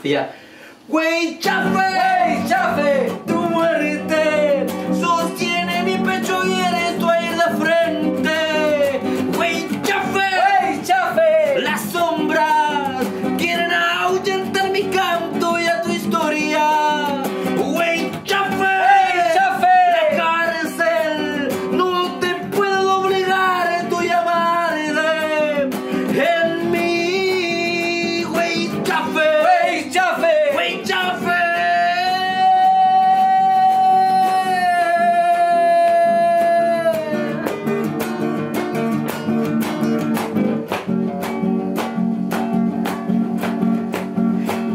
Ya. Güey chafe, tu muerte sostiene mi pecho y eres tu ahí de frente. Güey chafe, las sombras quieren ahuyentar mi canto y a tu historia. Güey chafe, la cárcel no te puedo obligar, tú llamar en mí. Güey chafe.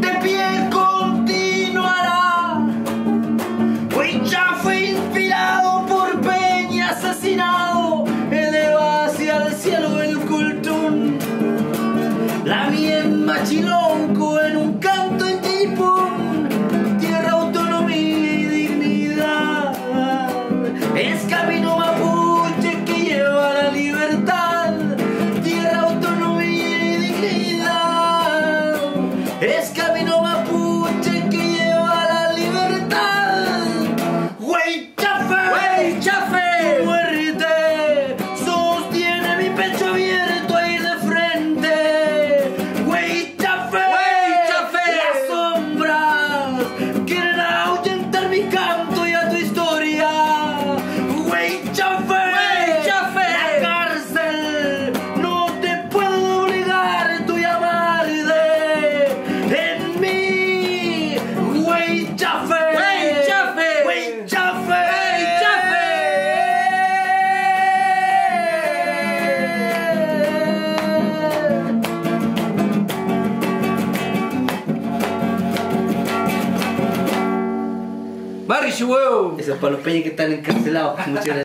De pie continuará. Güey chafe inspirado por Peña asesinado, eleva hacia el cielo el cultún. La bien machilonco en un canto en Jipún, tierra, autonomía y dignidad. Es camino mapuche que lleva a la libertad. Tierra, autonomía y dignidad. Es camino mapuche que lleva a la libertad. Güey chafe, tu muerte sostiene mi pecho abierto ahí de frente. Güey chafe, las sombras quieren ahuyentar mi canto y a tu historia. Güey chafe, la cárcel no te puedo obligar, tú llamar en mí. Güey chafe. Barry, huevo. Eso es para los peñas que están encarcelados. Muchas gracias.